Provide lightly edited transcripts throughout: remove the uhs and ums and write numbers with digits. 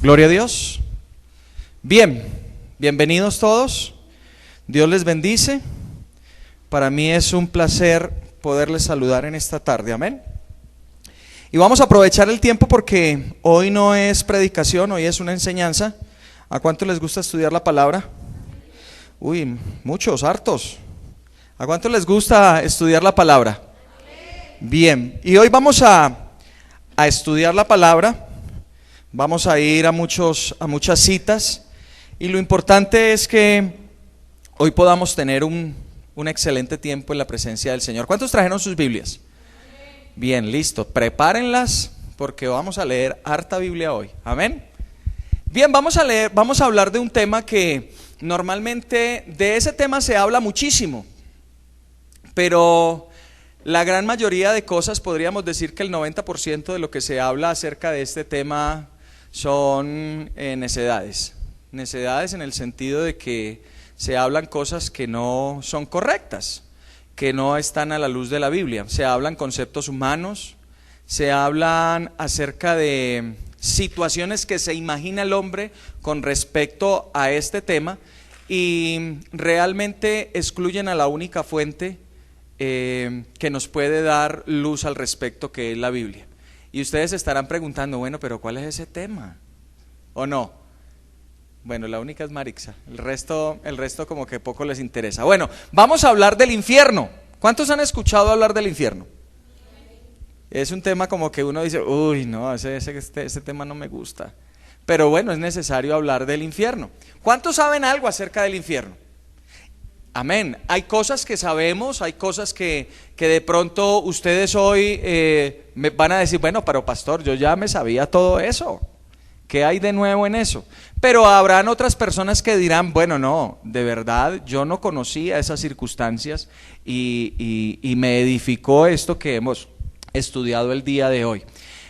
Gloria a Dios. Bien, bienvenidos todos. Dios les bendice. Para mí es un placer poderles saludar en esta tarde, amén. Y vamos a aprovechar el tiempo porque hoy no es predicación, hoy es una enseñanza. ¿A cuánto les gusta estudiar la palabra? Uy, muchos, hartos. ¿A cuánto les gusta estudiar la palabra? Bien, y hoy vamos a estudiar la palabra. Vamos a ir a muchas citas. Y lo importante es que hoy podamos tener un excelente tiempo en la presencia del Señor. ¿Cuántos trajeron sus Biblias? Bien, listo, prepárenlas porque vamos a leer harta Biblia hoy, amén. Bien, vamos a hablar de un tema que normalmente de ese tema se habla muchísimo, pero la gran mayoría de cosas, podríamos decir que el 90% de lo que se habla acerca de este tema son necedades en el sentido de que se hablan cosas que no son correctas, que no están a la luz de la Biblia. Se hablan conceptos humanos, se hablan acerca de situaciones que se imagina el hombre con respecto a este tema y realmente excluyen a la única fuente que nos puede dar luz al respecto, que es la Biblia. Y ustedes estarán preguntando, bueno, pero ¿cuál es ese tema? ¿O no? Bueno, la única es Marixa, el resto como que poco les interesa. Bueno, vamos a hablar del infierno. ¿Cuántos han escuchado hablar del infierno? Es un tema como que uno dice, uy, no, ese tema no me gusta. Pero bueno, es necesario hablar del infierno. ¿Cuántos saben algo acerca del infierno? Amén. Hay cosas que sabemos, hay cosas que de pronto ustedes hoy me van a decir, bueno, pero pastor, yo ya me sabía todo eso. ¿Qué hay de nuevo en eso? Pero habrán otras personas que dirán, bueno, no, de verdad yo no conocía esas circunstancias y me edificó esto que hemos estudiado el día de hoy.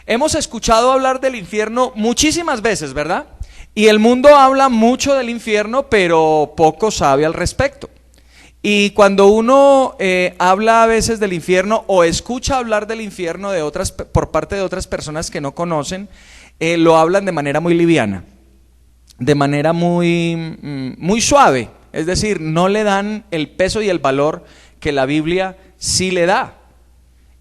Hemos escuchado hablar del infierno muchísimas veces, ¿verdad? Y el mundo habla mucho del infierno, pero poco sabe al respecto. Y cuando uno habla a veces del infierno o escucha hablar del infierno por parte de otras personas que no conocen, lo hablan de manera muy liviana, de manera muy suave, es decir, no le dan el peso y el valor que la Biblia sí le da.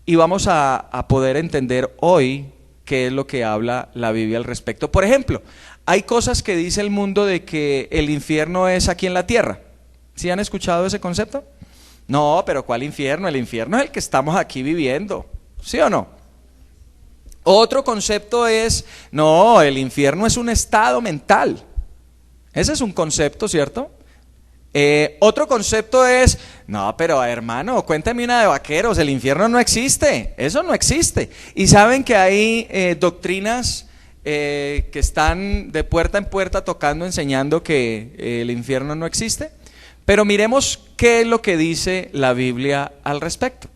Y vamos a poder entender hoy qué es lo que habla la Biblia al respecto. Por ejemplo, hay cosas que dice el mundo de que el infierno es aquí en la tierra. ¿Sí han escuchado ese concepto? No, pero ¿cuál infierno? El infierno es el que estamos aquí viviendo, ¿sí o no? Otro concepto es, no, el infierno es un estado mental. Ese es un concepto, ¿cierto? Otro concepto es, no, pero hermano, cuéntame una de vaqueros, el infierno no existe, eso no existe. Y saben que hay doctrinas que están de puerta en puerta tocando, enseñando que el infierno no existe. Pero miremos qué es lo que dice la Biblia al respecto.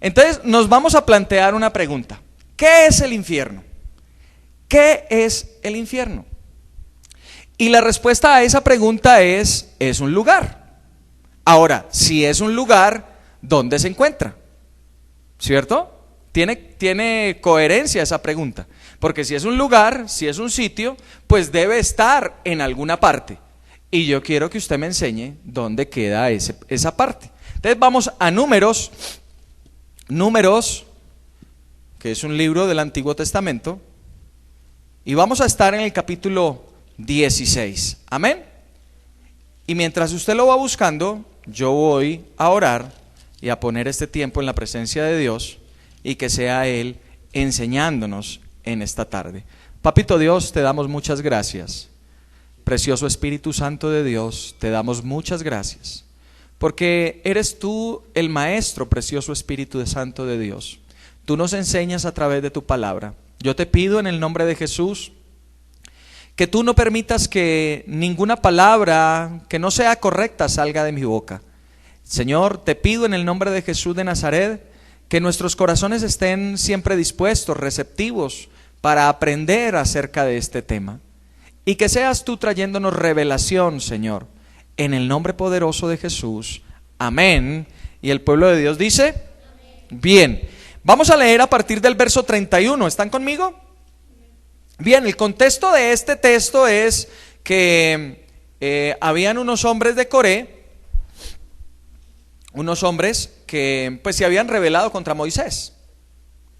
Entonces nos vamos a plantear una pregunta. ¿Qué es el infierno? ¿Qué es el infierno? Y la respuesta a esa pregunta es un lugar. Ahora, si es un lugar, ¿dónde se encuentra? ¿Cierto? Tiene coherencia esa pregunta. Porque si es un lugar, si es un sitio, pues debe estar en alguna parte. Y yo quiero que usted me enseñe dónde queda esa parte. Entonces vamos a Números, que es un libro del Antiguo Testamento, y vamos a estar en el capítulo 16, amén. Y mientras usted lo va buscando, yo voy a orar y a poner este tiempo en la presencia de Dios, y que sea Él enseñándonos en esta tarde. Papito Dios, te damos muchas gracias. Precioso Espíritu Santo de Dios, te damos muchas gracias, porque eres tú el Maestro, precioso Espíritu Santo de Dios. Tú nos enseñas a través de tu palabra. Yo te pido en el nombre de Jesús que tú no permitas que ninguna palabra que no sea correcta salga de mi boca. Señor, te pido en el nombre de Jesús de Nazaret que nuestros corazones estén siempre dispuestos, receptivos para aprender acerca de este tema. Y que seas tú trayéndonos revelación, Señor, en el nombre poderoso de Jesús. Amén. Y el pueblo de Dios dice, amén. Bien, vamos a leer a partir del verso 31. ¿Están conmigo? Bien, el contexto de este texto es que habían unos hombres de Coré, unos hombres que pues se habían rebelado contra Moisés.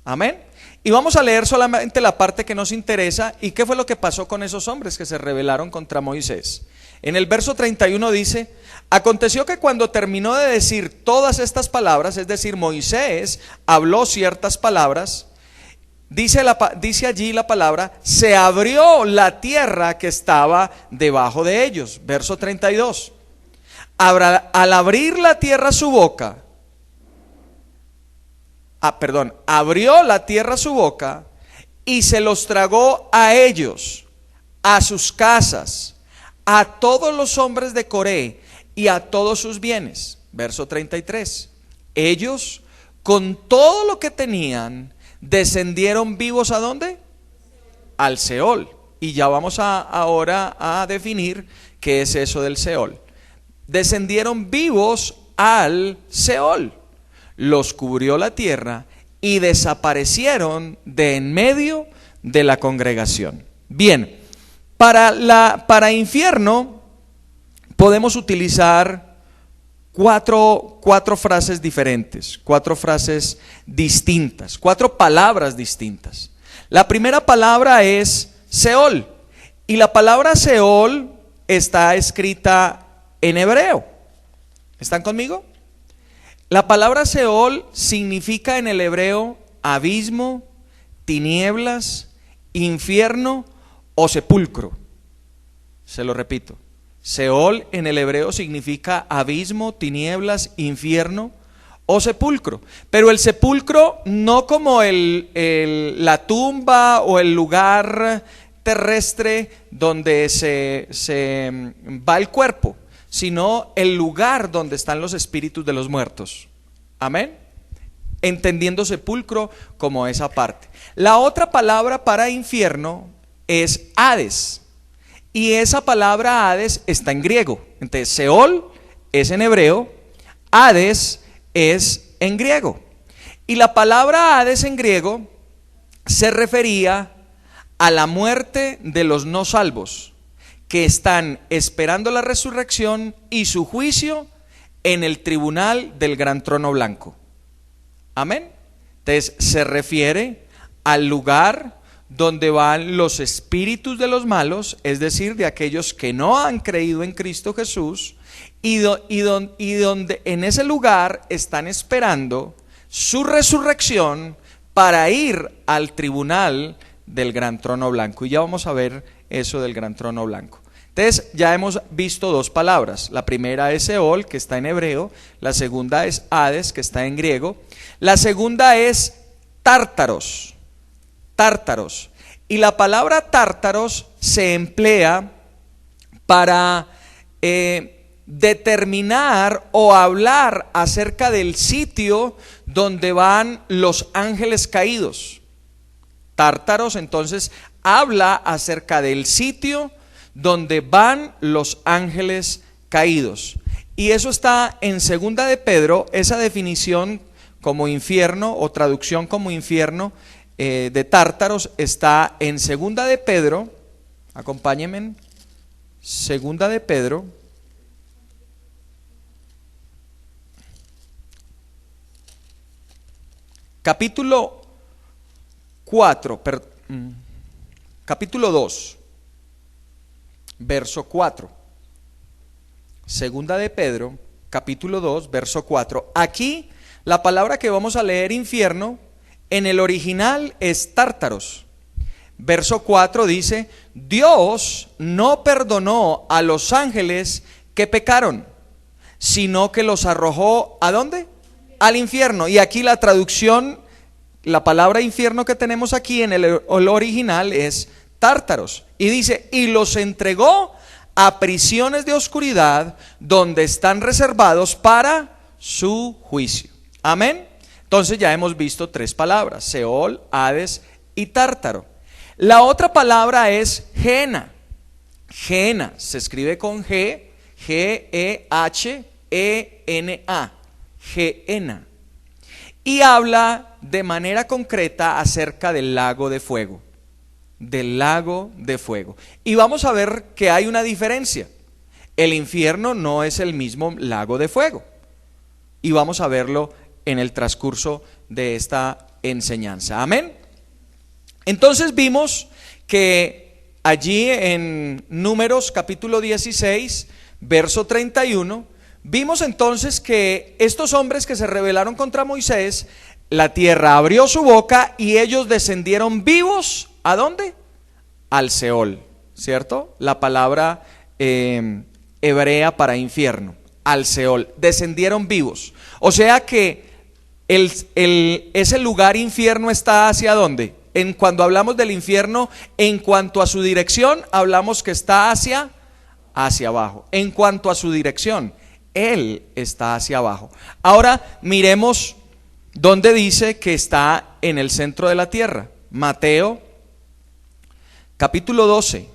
Amén. Y vamos a leer solamente la parte que nos interesa. ¿Y qué fue lo que pasó con esos hombres que se rebelaron contra Moisés? En el verso 31 dice: aconteció que cuando terminó de decir todas estas palabras, es decir, Moisés habló ciertas palabras, dice allí la palabra, se abrió la tierra que estaba debajo de ellos. Verso 32. Al abrir la tierra su boca, abrió la tierra su boca y se los tragó a ellos, a sus casas, a todos los hombres de Coré y a todos sus bienes. Verso 33. Ellos, con todo lo que tenían, descendieron vivos ¿a dónde? Al Seol. Y ya vamos ahora a definir qué es eso del Seol. Descendieron vivos al Seol. Los cubrió la tierra y desaparecieron de en medio de la congregación. Bien, para infierno podemos utilizar cuatro frases diferentes, cuatro frases distintas, cuatro palabras distintas. La primera palabra es Seol, y la palabra Seol está escrita en hebreo. ¿Están conmigo? La palabra Seol significa en el hebreo abismo, tinieblas, infierno o sepulcro. Se lo repito. Seol en el hebreo significa abismo, tinieblas, infierno o sepulcro. Pero el sepulcro no como la tumba o el lugar terrestre donde se va el cuerpo, sino el lugar donde están los espíritus de los muertos. Amén. Entendiendo sepulcro como esa parte. La otra palabra para infierno es Hades. Y esa palabra Hades está en griego. Entonces Seol es en hebreo, Hades es en griego. Y la palabra Hades en griego se refería a la muerte de los no salvos, que están esperando la resurrección y su juicio en el tribunal del gran trono blanco. Amén. Entonces se refiere al lugar donde van los espíritus de los malos, es decir, de aquellos que no han creído en Cristo Jesús, y donde en ese lugar están esperando su resurrección para ir al tribunal del gran trono blanco. Y ya vamos a ver eso del gran trono blanco. Entonces ya hemos visto dos palabras. La primera es Seol, que está en hebreo. La segunda es Hades, que está en griego. La segunda es Tártaros. Tártaros. Y la palabra tártaros se emplea para determinar o hablar acerca del sitio donde van los ángeles caídos. Tártaros entonces habla acerca del sitio donde van los ángeles caídos. Y eso está en Segunda de Pedro, esa definición como infierno o traducción como infierno de Tártaros está en Segunda de Pedro. Acompáñenme. Segunda de Pedro, capítulo 2, verso 4. Segunda de Pedro, capítulo 2, verso 4. Aquí la palabra que vamos a leer, infierno, en el original es tártaros. Verso 4 dice: Dios no perdonó a los ángeles que pecaron, sino que los arrojó ¿a dónde? Al infierno. Y aquí la traducción, la palabra infierno que tenemos aquí en el original es tártaros. Y dice: y los entregó a prisiones de oscuridad, donde están reservados para su juicio. Amén. Entonces ya hemos visto tres palabras: Seol, Hades y Tártaro. La otra palabra es Gehenna. Gehenna se escribe con G, G-E-H-E-N-A. Gehenna. Y habla de manera concreta acerca del lago de fuego. del lago de fuego. Y vamos a ver que hay una diferencia. El infierno no es el mismo lago de fuego. Y vamos a verlo en el transcurso de esta enseñanza. Amén. Entonces vimos que allí en Números capítulo 16, verso 31, vimos entonces que estos hombres que se rebelaron contra Moisés, la tierra abrió su boca y ellos descendieron vivos. ¿A dónde? Al Seol, ¿cierto? La palabra hebrea para infierno, al Seol. Descendieron vivos. O sea que ese lugar infierno está ¿hacia dónde? Cuando hablamos del infierno, en cuanto a su dirección, hablamos que está hacia abajo. En cuanto a su dirección, Él está hacia abajo. Ahora miremos dónde dice que está en el centro de la tierra. Mateo capítulo 12.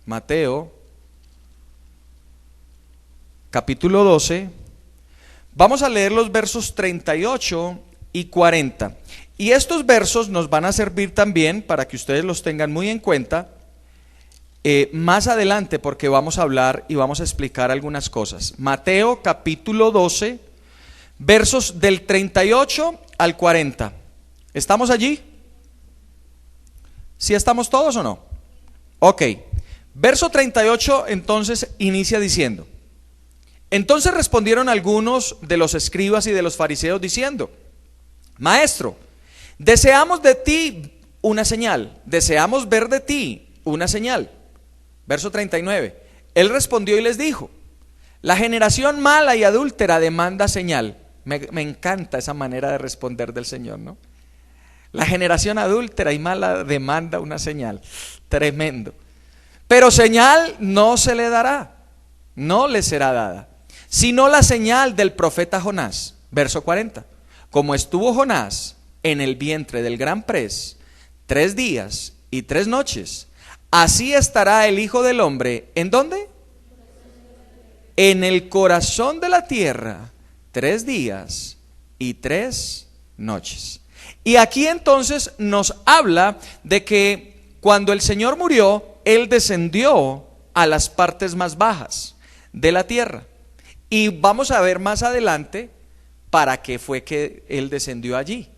Mateo capítulo 12. Vamos a leer los versos 38 y 40. Y estos versos nos van a servir también para que ustedes los tengan muy en cuenta más adelante, porque vamos a hablar y vamos a explicar algunas cosas. Mateo capítulo 12, versos del 38 al 40. ¿Estamos allí? ¿Sí estamos todos o no? Ok. Verso 38 entonces inicia diciendo: entonces respondieron algunos de los escribas y de los fariseos diciendo: Maestro, deseamos de ti una señal, deseamos ver de ti una señal. Verso 39. Él respondió y les dijo: la generación mala y adúltera demanda señal. Me encanta esa manera de responder del Señor, ¿no? La generación adúltera y mala demanda una señal. Tremendo. Pero señal no se le dará, no le será dada, sino la señal del profeta Jonás. Verso 40. Como estuvo Jonás en el vientre del gran pez 3 días y 3 noches, así estará el Hijo del Hombre. ¿En dónde? En el corazón de la tierra 3 días y 3 noches. Y aquí entonces nos habla de que cuando el Señor murió, Él descendió a las partes más bajas de la tierra. Y vamos a ver más adelante para qué fue que Él descendió allí.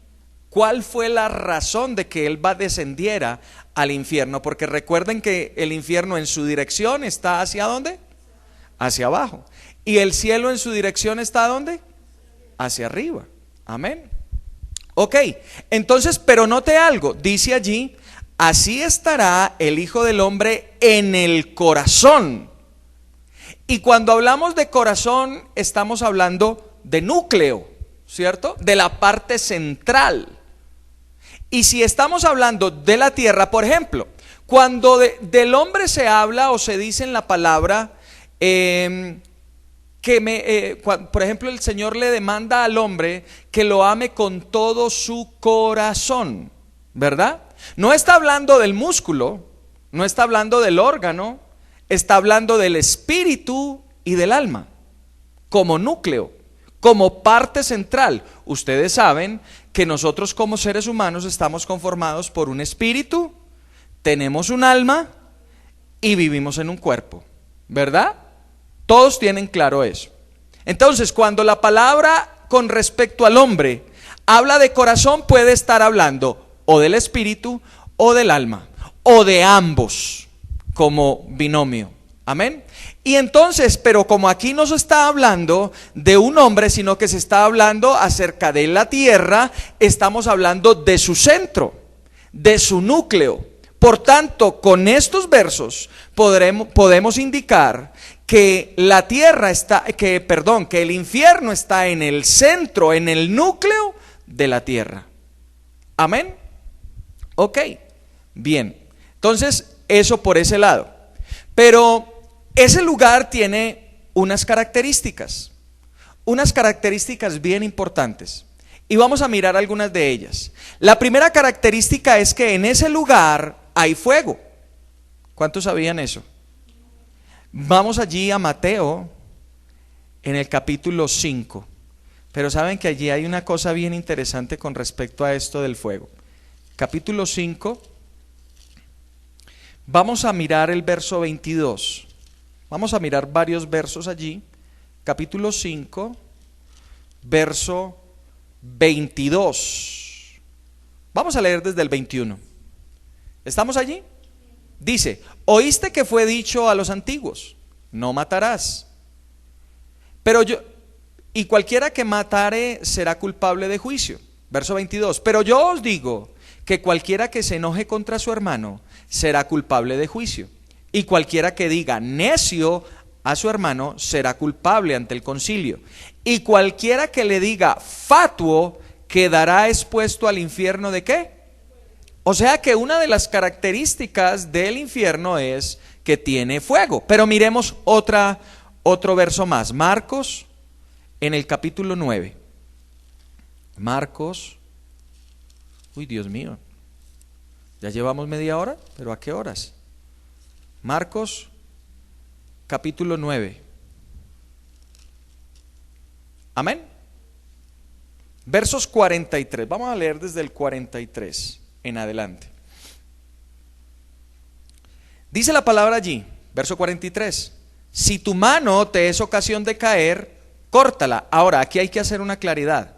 ¿Cuál fue la razón de que Él descendiera al infierno? Porque recuerden que el infierno en su dirección está ¿hacia dónde? Hacia abajo. Y el cielo en su dirección está ¿dónde? Hacia arriba. Amén. Ok, entonces, pero note algo, dice allí: así estará el Hijo del Hombre en el corazón. Y cuando hablamos de corazón, estamos hablando de núcleo, ¿cierto? De la parte central. Y si estamos hablando de la tierra, por ejemplo, cuando del hombre se habla o se dice en la palabra, por ejemplo, el Señor le demanda al hombre que lo ame con todo su corazón, ¿verdad? No está hablando del músculo, no está hablando del órgano, está hablando del espíritu y del alma, como núcleo, como parte central. Ustedes saben que nosotros como seres humanos estamos conformados por un espíritu, tenemos un alma y vivimos en un cuerpo, ¿verdad? Todos tienen claro eso. Entonces, cuando la palabra con respecto al hombre habla de corazón, puede estar hablando o del espíritu o del alma, o de ambos como binomio. Amén. Y entonces, pero como aquí no se está hablando de un hombre, sino que se está hablando acerca de la tierra, estamos hablando de su centro, de su núcleo. Por tanto, con estos versos podemos indicar que la tierra que el infierno está en el centro, en el núcleo de la tierra. Amén. Ok, bien. Entonces, eso por ese lado. Pero ese lugar tiene unas características bien importantes. Y vamos a mirar algunas de ellas. La primera característica es que en ese lugar hay fuego. ¿Cuántos sabían eso? Vamos allí a Mateo en el capítulo 5. Pero saben que allí hay una cosa bien interesante con respecto a esto del fuego. Capítulo 5, Vamos a mirar el verso 22. Vamos a mirar varios versos allí. Capítulo 5, verso 22. Vamos a leer desde el 21. ¿Estamos allí? Dice: oíste que fue dicho a los antiguos: no matarás. Y cualquiera que matare será culpable de juicio. Verso 22. Pero yo os digo que cualquiera que se enoje contra su hermano será culpable de juicio. Y cualquiera que diga necio a su hermano será culpable ante el concilio. Y cualquiera que le diga fatuo quedará expuesto al infierno ¿de qué? O sea que una de las características del infierno es que tiene fuego. Pero miremos otro verso más. Marcos, en el capítulo 9. Marcos. Uy, Dios mío. Ya llevamos media hora, pero ¿a qué horas? Marcos, capítulo 9. Amén. Versos 43. Vamos a leer desde el 43 en adelante. Dice la palabra allí, verso 43. Si tu mano te es ocasión de caer, córtala. Ahora, aquí hay que hacer una claridad.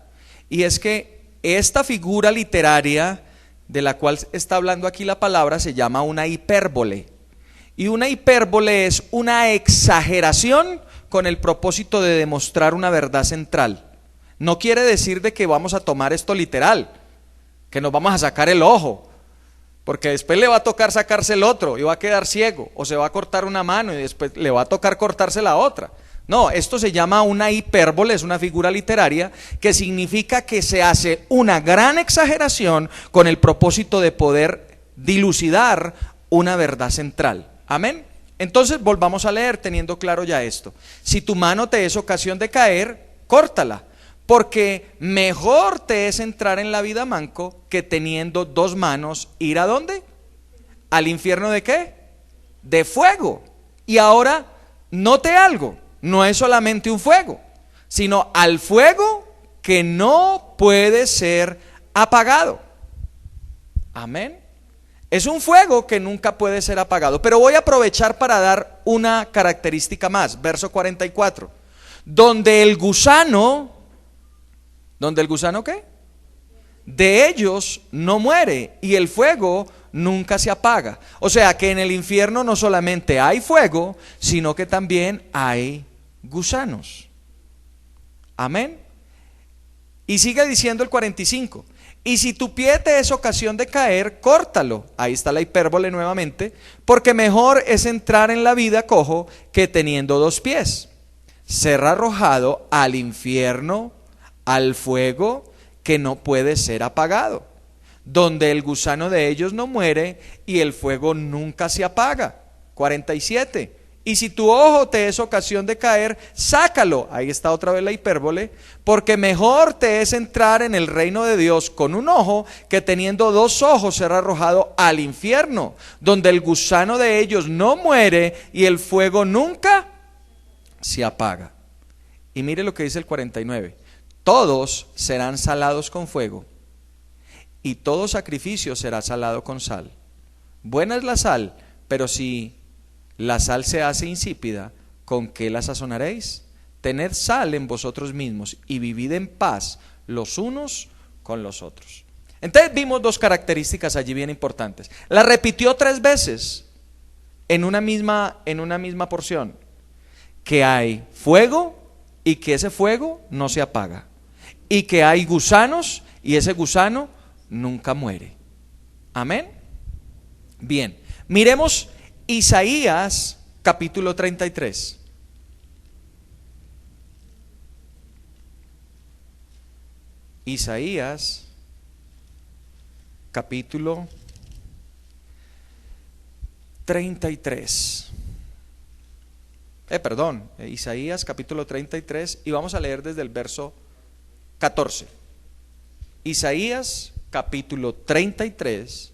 Y es que esta figura literaria de la cual está hablando aquí la palabra se llama una hipérbole. Y una hipérbole es una exageración con el propósito de demostrar una verdad central. No quiere decir de que vamos a tomar esto literal, que nos vamos a sacar el ojo, porque después le va a tocar sacarse el otro y va a quedar ciego, o se va a cortar una mano y después le va a tocar cortarse la otra. No, esto se llama una hipérbole, es una figura literaria que significa que se hace una gran exageración con el propósito de poder dilucidar una verdad central. Amén. Entonces volvamos a leer teniendo claro ya esto. Si tu mano te es ocasión de caer, córtala, porque mejor te es entrar en la vida manco que teniendo dos manos ir ¿a dónde? ¿Al infierno de qué? De fuego. Y ahora note algo. No es solamente un fuego, sino al fuego que no puede ser apagado. Amén. Es un fuego que nunca puede ser apagado. Pero voy a aprovechar para dar una característica más. Verso 44. Donde el gusano ¿qué? De ellos no muere y el fuego nunca se apaga. O sea que en el infierno no solamente hay fuego, sino que también hay gusanos. Amén. Y sigue diciendo el 45. Y si tu pie te es ocasión de caer, córtalo. Ahí está la hipérbole nuevamente, porque mejor es entrar en la vida cojo que teniendo dos pies, ser arrojado al infierno, al fuego que no puede ser apagado, donde el gusano de ellos no muere y el fuego nunca se apaga. 47. Y si tu ojo te es ocasión de caer, sácalo. Ahí está otra vez la hipérbole, porque mejor te es entrar en el reino de Dios con un ojo que teniendo dos ojos ser arrojado al infierno, donde el gusano de ellos no muere y el fuego nunca se apaga. Y mire lo que dice el 49. Todos serán salados con fuego, y todo sacrificio será salado con sal. Buena es la sal, pero si la sal se hace insípida, ¿con qué la sazonaréis? Tened sal en vosotros mismos y vivid en paz los unos con los otros. Entonces vimos dos características allí bien importantes. La repitió 3 veces en una misma porción, que hay fuego y que ese fuego no se apaga, y que hay gusanos y ese gusano nunca muere. Amén. Bien, miremos Isaías capítulo 33. Isaías capítulo 33. Isaías capítulo 33 y vamos a leer desde el verso 14. Isaías capítulo 33,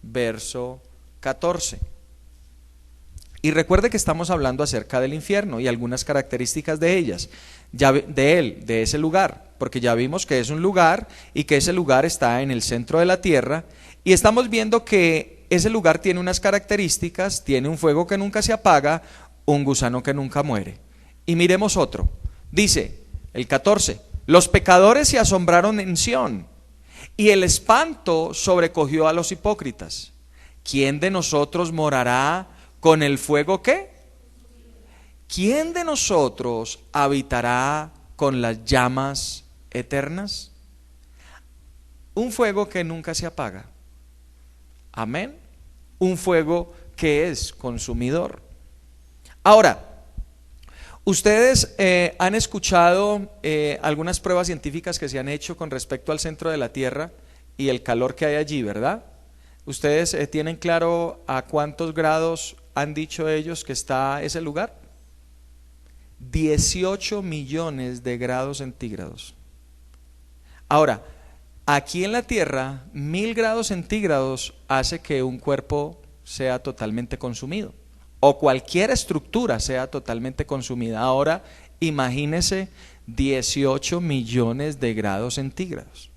verso 14. Y recuerde que estamos hablando acerca del infierno y algunas características de ellas, de ese lugar, porque ya vimos que es un lugar y que ese lugar está en el centro de la tierra, y estamos viendo que ese lugar tiene unas características, tiene un fuego que nunca se apaga, un gusano que nunca muere. Y miremos otro. Dice el 14: los pecadores se asombraron en Sión, y el espanto sobrecogió a los hipócritas. ¿Quién de nosotros morará con el fuego qué? ¿Quién de nosotros habitará con las llamas eternas? Un fuego que nunca se apaga. Amén. Un fuego que es consumidor. Ahora, ustedes han escuchado algunas pruebas científicas que se han hecho con respecto al centro de la Tierra y el calor que hay allí, ¿verdad? ¿Ustedes tienen claro a cuántos grados han dicho ellos que está ese lugar? 18 millones de grados centígrados. Ahora, aquí en la Tierra, 1000 grados centígrados hace que un cuerpo sea totalmente consumido, o cualquier estructura sea totalmente consumida. Ahora, imagínese 18 millones de grados centígrados.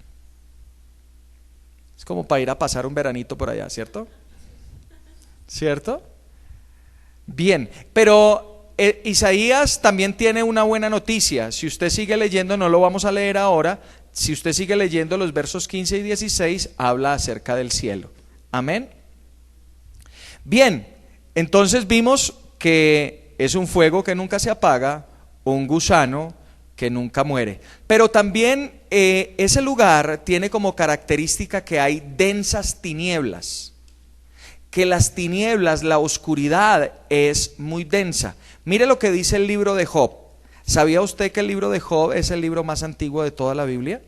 Es como para ir a pasar un veranito por allá, ¿cierto? ¿Cierto? Bien, pero Isaías también tiene una buena noticia. Si usted sigue leyendo, no lo vamos a leer ahora, si usted sigue leyendo los versos 15 y 16, habla acerca del cielo. Amén. Bien, entonces vimos que es un fuego que nunca se apaga, un gusano que nunca muere. Pero también ese lugar tiene como característica que hay densas tinieblas, que las tinieblas, la oscuridad es muy densa. Mire lo que dice el libro de Job. ¿Sabía usted que el libro de Job es el libro más antiguo de toda la Biblia?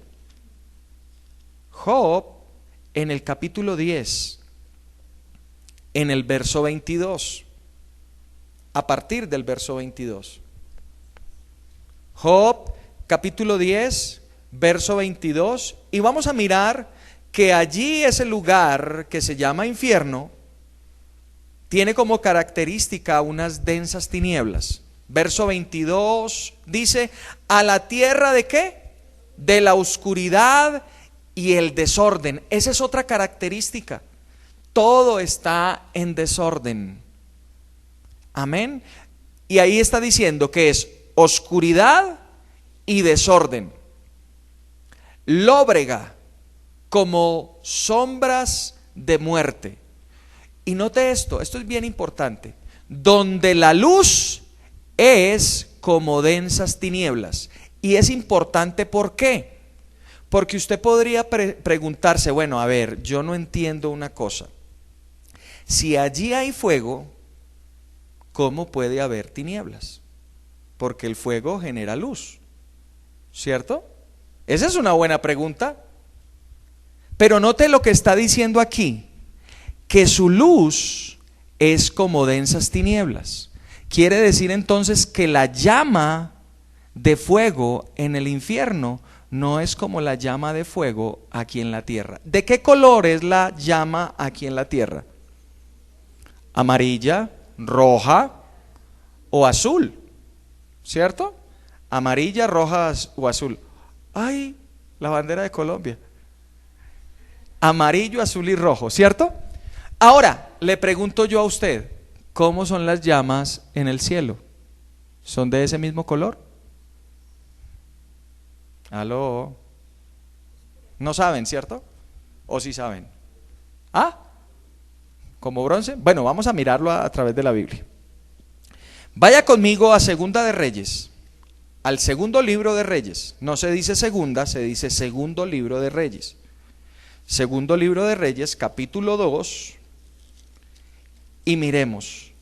Job, en el capítulo 10, en el verso 22, a partir del verso 22. Job, capítulo 10, verso 22, y vamos a mirar que allí ese lugar que se llama infierno tiene como característica unas densas tinieblas. Verso 22 dice: a la tierra ¿de qué? De la oscuridad y el desorden. Esa es otra característica. Todo está en desorden. Amén. Y ahí está diciendo que es oscuridad y desorden. Lóbrega, como sombras de muerte. Y note esto es bien importante: donde la luz es como densas tinieblas. Y es importante, ¿por qué? Porque usted podría preguntarse, bueno, a ver, yo no entiendo una cosa. Si allí hay fuego, ¿cómo puede haber tinieblas? Porque el fuego genera luz, ¿cierto? Esa es una buena pregunta. Pero note lo que está diciendo aquí, que su luz es como densas tinieblas. Quiere decir entonces que la llama de fuego en el infierno no es como la llama de fuego aquí en la tierra. ¿De qué color es la llama aquí en la tierra? Amarilla, roja o azul, ¿cierto? Amarilla, roja o azul. ¡Ay! La bandera de Colombia. Amarillo, azul y rojo, ¿cierto? Ahora, le pregunto yo a usted, ¿cómo son las llamas en el cielo? ¿Son de ese mismo color? ¿Aló? No saben, ¿cierto? ¿O sí saben? ¿Ah? ¿Como bronce? Bueno, vamos a mirarlo a través de la Biblia. Vaya conmigo a Segunda de Reyes, al segundo libro de Reyes. No se dice segunda, se dice segundo libro de Reyes. Segundo libro de Reyes, capítulo 2. Y miremos,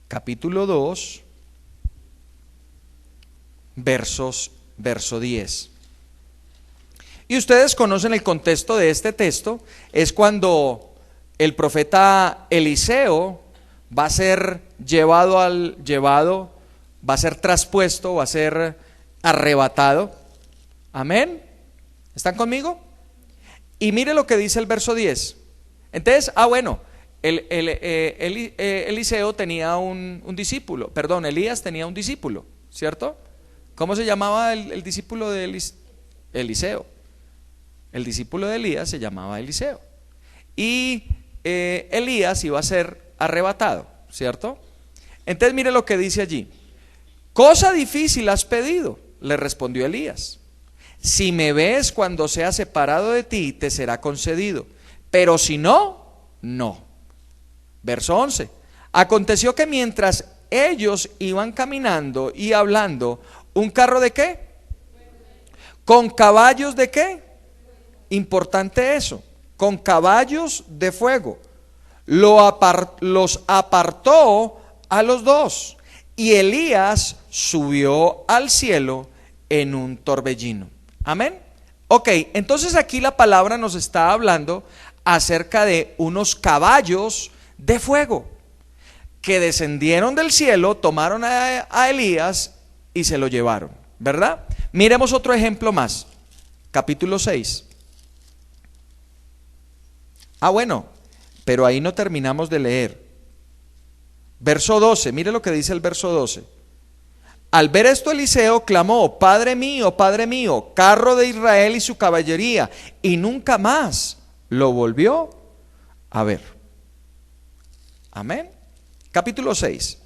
capítulo 2, verso 10. Y ustedes conocen el contexto de este texto. Es cuando el profeta Eliseo va a ser va a ser traspuesto, va a ser arrebatado. Amén. ¿Están conmigo? Y mire lo que dice el verso 10. Entonces, bueno, Eliseo tenía un discípulo, perdón, Elías tenía un discípulo, ¿cierto? ¿Cómo se llamaba el discípulo de Eliseo? El discípulo de Elías se llamaba Eliseo. Y Elías iba a ser arrebatado, ¿cierto? Entonces mire lo que dice allí. Cosa difícil has pedido, le respondió Elías. Si me ves cuando sea separado de ti, te será concedido, pero si no, no. Verso 11. Aconteció que mientras ellos iban caminando y hablando, ¿un carro de qué? ¿Con caballos de qué? Importante eso, con caballos de fuego. Los apartó a los dos, y Elías subió al cielo en un torbellino. Amén. Ok, entonces aquí la palabra nos está hablando acerca de unos caballos de fuego que descendieron del cielo, tomaron a Elías y se lo llevaron, ¿verdad? Miremos otro ejemplo más, capítulo 6. Bueno, pero ahí no terminamos de leer. Verso 12, mire lo que dice el verso 12. Al ver esto, Eliseo clamó: Padre mío, carro de Israel y su caballería, y nunca más lo volvió a ver. Amén. Capítulo 6.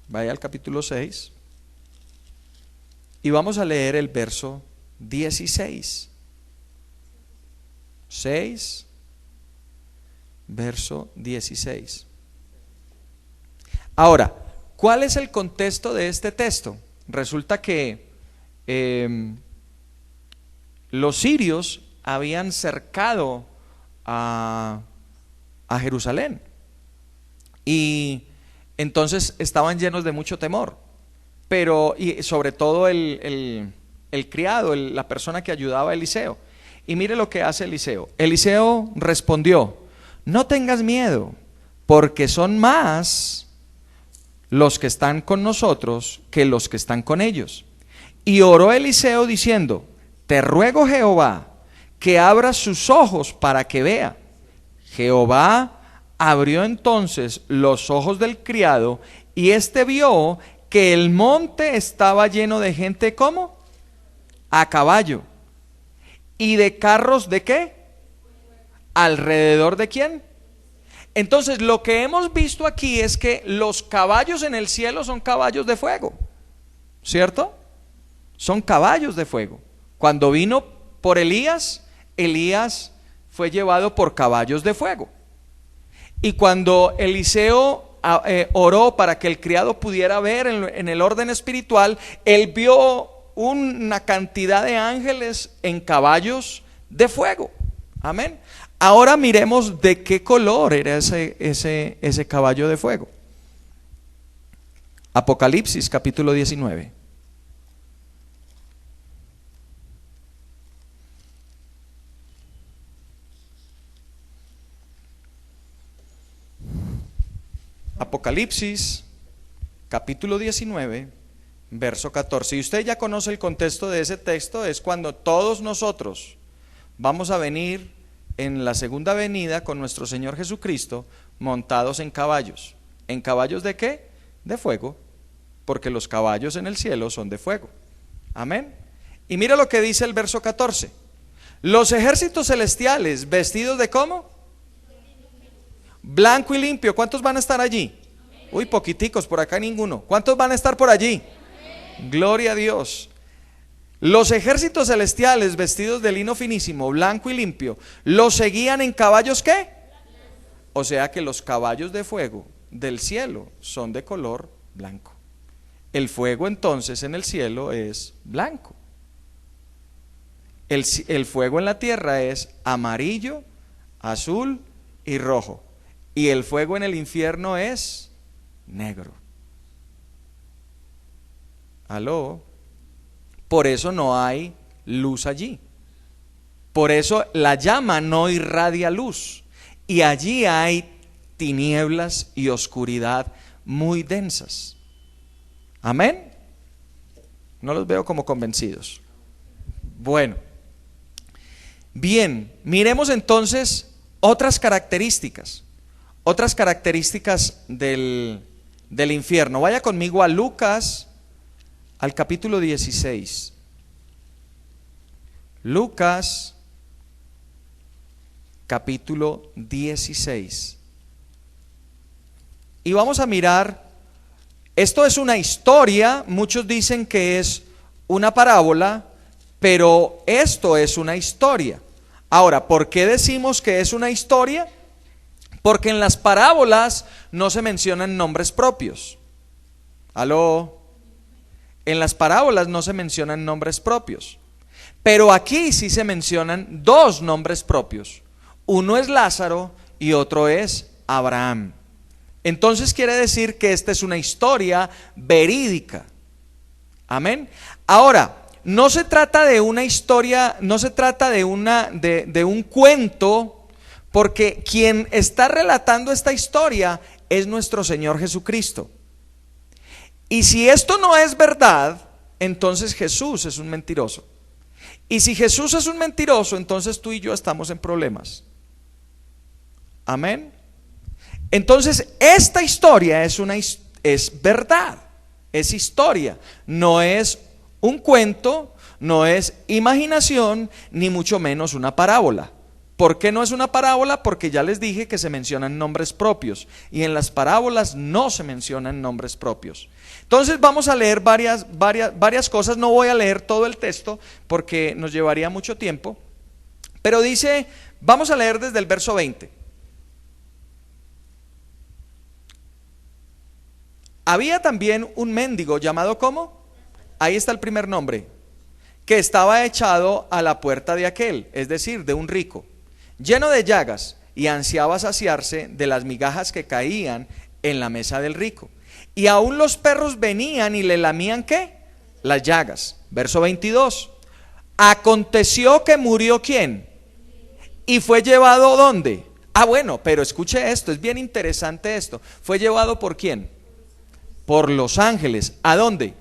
Vaya al capítulo 6 y vamos a leer el verso 16. 6, verso 16. Ahora, ¿cuál es el contexto de este texto? Resulta que los sirios habían cercado a Jerusalén, y entonces estaban llenos de mucho temor. Pero, y sobre todo el criado, la persona que ayudaba a Eliseo. Y mire lo que hace Eliseo. Eliseo respondió: no tengas miedo, porque son más los que están con nosotros que los que están con ellos. Y oró Eliseo diciendo: te ruego, Jehová, que abras sus ojos para que vea. Jehová abrió entonces los ojos del criado, y éste vio que el monte estaba lleno de gente, ¿cómo? A caballo. ¿Y de carros de qué? ¿Alrededor de quién? Entonces lo que hemos visto aquí es que los caballos en el cielo son caballos de fuego, ¿cierto? Son caballos de fuego. Cuando vino por Elías, Elías fue llevado por caballos de fuego. Y cuando Eliseo oró para que el criado pudiera ver en el orden espiritual, él vio una cantidad de ángeles en caballos de fuego. Amén. Ahora miremos de qué color era ese caballo de fuego. Apocalipsis capítulo 19. Apocalipsis capítulo 19, verso 14. Y usted ya conoce el contexto de ese texto. Es cuando todos nosotros vamos a venir en la segunda venida con nuestro Señor Jesucristo, montados en caballos. ¿En caballos de qué? De fuego, porque los caballos en el cielo son de fuego. Amén. Y mira lo que dice el verso 14. Los ejércitos celestiales, vestidos de ¿cómo? Blanco y limpio. ¿Cuántos van a estar allí? Uy, poquiticos, por acá ninguno. ¿Cuántos van a estar por allí? Gloria a Dios. Los ejércitos celestiales, vestidos de lino finísimo, blanco y limpio, los seguían en caballos ¿qué? O sea que los caballos de fuego del cielo son de color blanco. El fuego entonces en el cielo es blanco. El fuego en la tierra es amarillo, azul y rojo. Y el fuego en el infierno es negro. ¿Aló? Por eso no hay luz allí. Por eso la llama no irradia luz. Y allí hay tinieblas y oscuridad muy densas. Amén. No los veo como convencidos. Bueno. Bien, miremos entonces otras características. Otras características del infierno. Vaya conmigo a Lucas, al capítulo 16. Lucas, capítulo 16. y vamos a mirar, esto es una historia, muchos dicen que es una parábola, pero esto es una historia. Ahora, ¿por qué decimos que es una historia? Porque en las parábolas no se mencionan nombres propios. ¿Aló? En las parábolas no se mencionan nombres propios, pero aquí sí se mencionan dos nombres propios. Uno es Lázaro y otro es Abraham. Entonces quiere decir que esta es una historia verídica. Amén. Ahora, no se trata de una historia, no se trata de un cuento, porque quien está relatando esta historia es nuestro Señor Jesucristo. Y si esto no es verdad, entonces Jesús es un mentiroso. Y si Jesús es un mentiroso, entonces tú y yo estamos en problemas. Amén. Entonces esta historia es verdad, es historia, no es un cuento, no es imaginación, ni mucho menos una parábola. ¿Por qué no es una parábola? Porque ya les dije que se mencionan nombres propios, y en las parábolas no se mencionan nombres propios. Entonces vamos a leer varias cosas. No voy a leer todo el texto porque nos llevaría mucho tiempo, pero dice, vamos a leer desde el verso 20. Había también un mendigo llamado, ¿cómo? Ahí está el primer nombre, que estaba echado a la puerta de aquel, es decir, de un rico, lleno de llagas, y ansiaba saciarse de las migajas que caían en la mesa del rico. Y aún los perros venían y le lamían, ¿qué? Las llagas. Verso 22. Aconteció que murió, ¿quién? Y fue llevado, ¿dónde? Ah, bueno, pero escuche esto, es bien interesante esto. ¿Fue llevado por quién? Por los ángeles. ¿A dónde?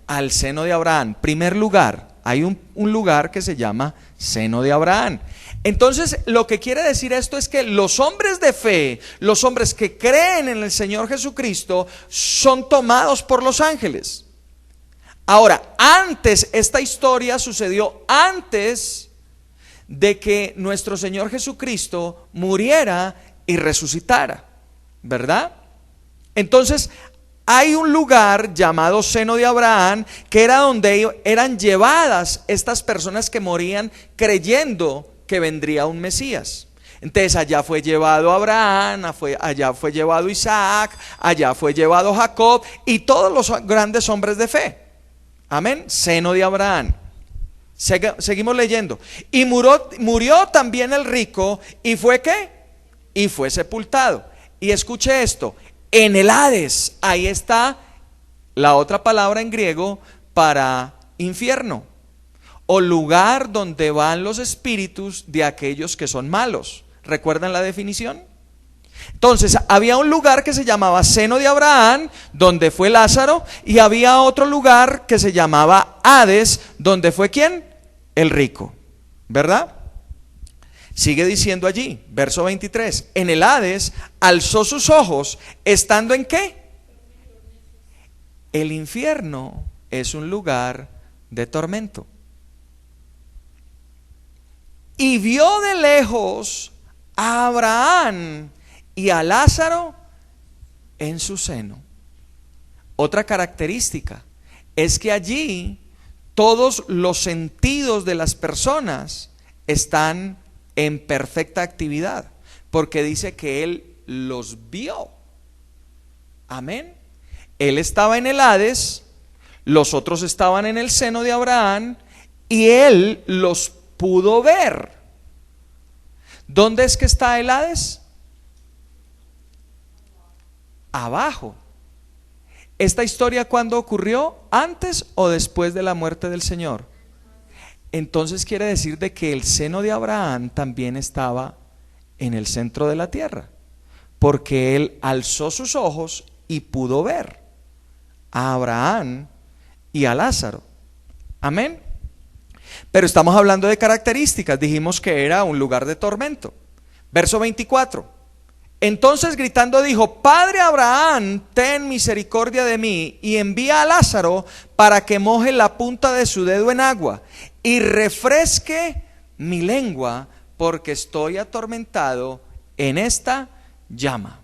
Al seno de Abraham. Primer lugar, hay un lugar que se llama seno de Abraham. Entonces, lo que quiere decir esto es que los hombres de fe, los hombres que creen en el Señor Jesucristo, son tomados por los ángeles. Ahora, esta historia sucedió antes de que nuestro Señor Jesucristo muriera y resucitara, ¿verdad? Entonces, hay un lugar llamado seno de Abraham, que era donde eran llevadas estas personas que morían creyendo que vendría un Mesías. Entonces allá fue llevado Abraham, allá fue llevado Isaac, allá fue llevado Jacob y todos los grandes hombres de fe. Amén. Seno de Abraham. Seguimos leyendo. Y murió también el rico, y fue ¿qué? Y fue sepultado. Y escuche esto, en el Hades, ahí está la otra palabra en griego para infierno, o lugar donde van los espíritus de aquellos que son malos. ¿Recuerdan la definición? Entonces había un lugar que se llamaba seno de Abraham, donde fue Lázaro, y había otro lugar que se llamaba Hades, donde fue ¿quién? El rico, ¿verdad? Sigue diciendo allí, verso 23, en el Hades alzó sus ojos, estando ¿en qué? El infierno es un lugar de tormento. Y vio de lejos a Abraham y a Lázaro en su seno. Otra característica es que allí todos los sentidos de las personas están en perfecta actividad, porque dice que él los vio. Amén. Él estaba en el Hades, los otros estaban en el seno de Abraham, y él los pudo ver. ¿Dónde es que está el Hades? Abajo. ¿Esta historia cuándo ocurrió? ¿Antes o después de la muerte del Señor? Entonces quiere decir de que el seno de Abraham también estaba en el centro de la tierra, porque él alzó sus ojos y pudo ver a Abraham y a Lázaro. Amén. Pero estamos hablando de características. Dijimos que era un lugar de tormento. Verso 24. Entonces gritando dijo: Padre Abraham, ten misericordia de mí, y envía a Lázaro para que moje la punta de su dedo en agua y refresque mi lengua, porque estoy atormentado en esta llama.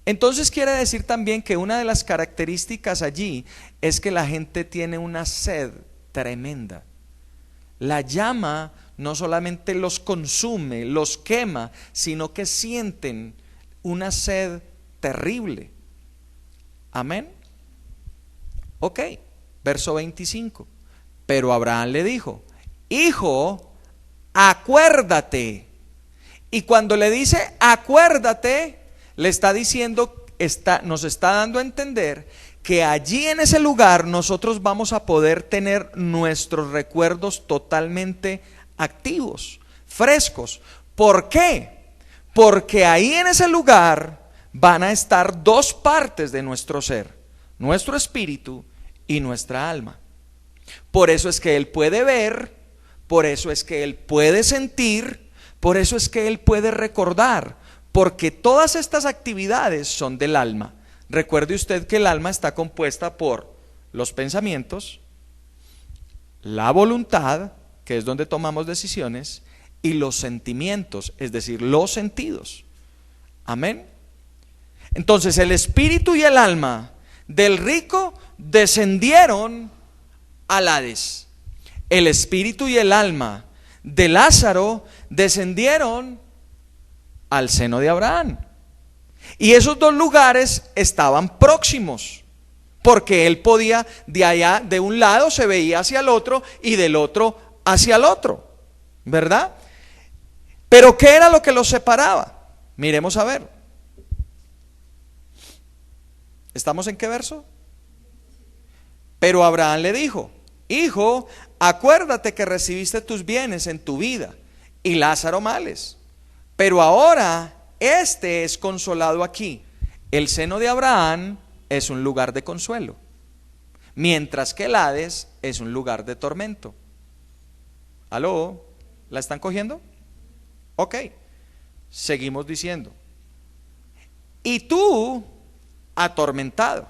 Entonces quiere decir también que una de las características allí es que la gente tiene una sed tremenda. La llama no solamente los consume, los quema, sino que sienten una sed terrible. Amén. Ok, verso 25. Pero Abraham le dijo: hijo, acuérdate. Y cuando le dice acuérdate, le está diciendo, nos está dando a entender que allí en ese lugar nosotros vamos a poder tener nuestros recuerdos totalmente activos, frescos. ¿Por qué? Porque ahí en ese lugar van a estar dos partes de nuestro ser, nuestro espíritu y nuestra alma. Por eso es que Él puede ver, por eso es que Él puede sentir, por eso es que Él puede recordar, porque todas estas actividades son del alma. Recuerde usted que el alma está compuesta por los pensamientos, la voluntad, que es donde tomamos decisiones, y los sentimientos, es decir, los sentidos. Amén. Entonces el espíritu y el alma del rico descendieron al Hades. El espíritu y el alma de Lázaro descendieron al seno de Abraham. Y esos dos lugares estaban próximos, porque él podía, de allá, de un lado se veía hacia el otro y del otro hacia el otro, ¿verdad? Pero ¿qué era lo que los separaba? Miremos a ver. ¿Estamos en qué verso? Pero Abraham le dijo: hijo, acuérdate que recibiste tus bienes en tu vida y Lázaro males, pero ahora este es consolado aquí. El seno de Abraham es un lugar de consuelo, mientras que el Hades es un lugar de tormento. ¿Aló? ¿La están cogiendo? Ok, seguimos diciendo. Y tú, atormentado,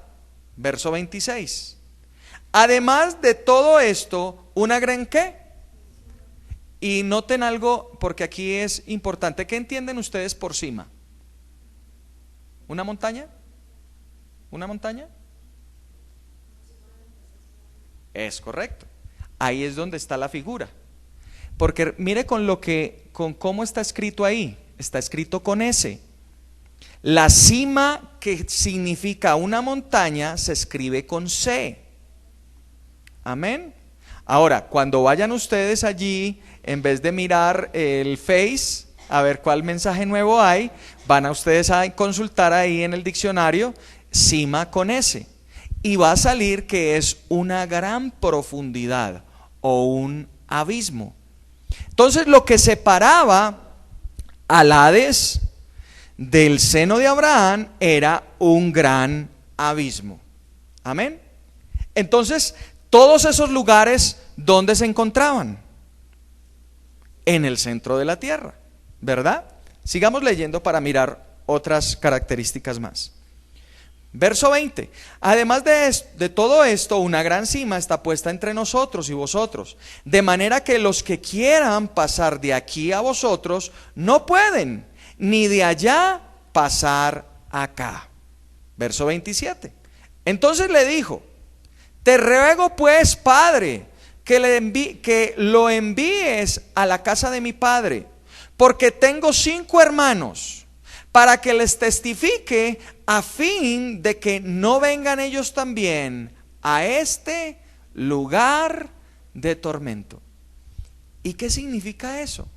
verso 26. Además de todo esto, una gran ¿qué? Y noten algo, porque aquí es importante. ¿Qué entienden ustedes por cima? ¿Una montaña? ¿Una montaña? Es correcto. Ahí es donde está la figura. Porque mire con cómo está escrito ahí. Está escrito con S. La cima, que significa una montaña, se escribe con C. Amén. Ahora, cuando vayan ustedes allí, en vez de mirar el Face, a ver cuál mensaje nuevo hay, van a ustedes a consultar ahí en el diccionario cima con S, y va a salir que es una gran profundidad o un abismo. Entonces, lo que separaba al Hades del seno de Abraham era un gran abismo. Amén. Entonces, todos esos lugares, ¿dónde se encontraban? En el centro de la tierra, ¿verdad? Sigamos leyendo para mirar otras características más. Verso 20. Además de todo esto, una gran cima está puesta entre nosotros y vosotros, de manera que los que quieran pasar de aquí a vosotros no pueden, ni de allá pasar acá. Verso 27. Entonces le dijo: te ruego pues, Padre, que lo envíes a la casa de mi padre, porque tengo 5 hermanos, para que les testifique, a fin de que no vengan ellos también a este lugar de tormento. ¿Y qué significa eso?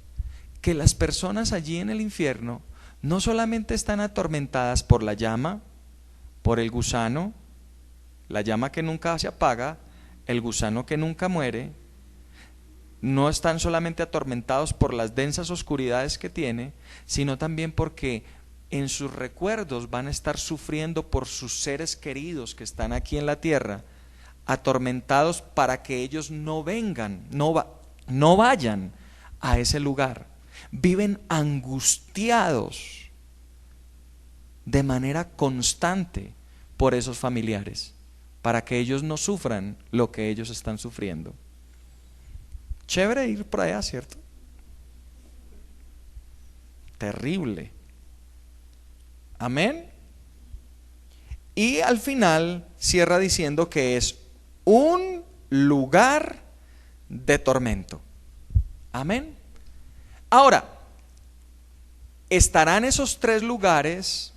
Que las personas allí en el infierno no solamente están atormentadas por la llama, por el gusano, la llama que nunca se apaga, el gusano que nunca muere. No están solamente atormentados por las densas oscuridades que tiene, sino también porque en sus recuerdos van a estar sufriendo por sus seres queridos que están aquí en la tierra, atormentados para que ellos no vengan, no vayan a ese lugar. Viven angustiados de manera constante por esos familiares, para que ellos no sufran lo que ellos están sufriendo. Chévere ir por allá, ¿cierto? Terrible. Amén. Y al final cierra diciendo que es un lugar de tormento. Amén. Ahora, ¿estarán esos tres lugares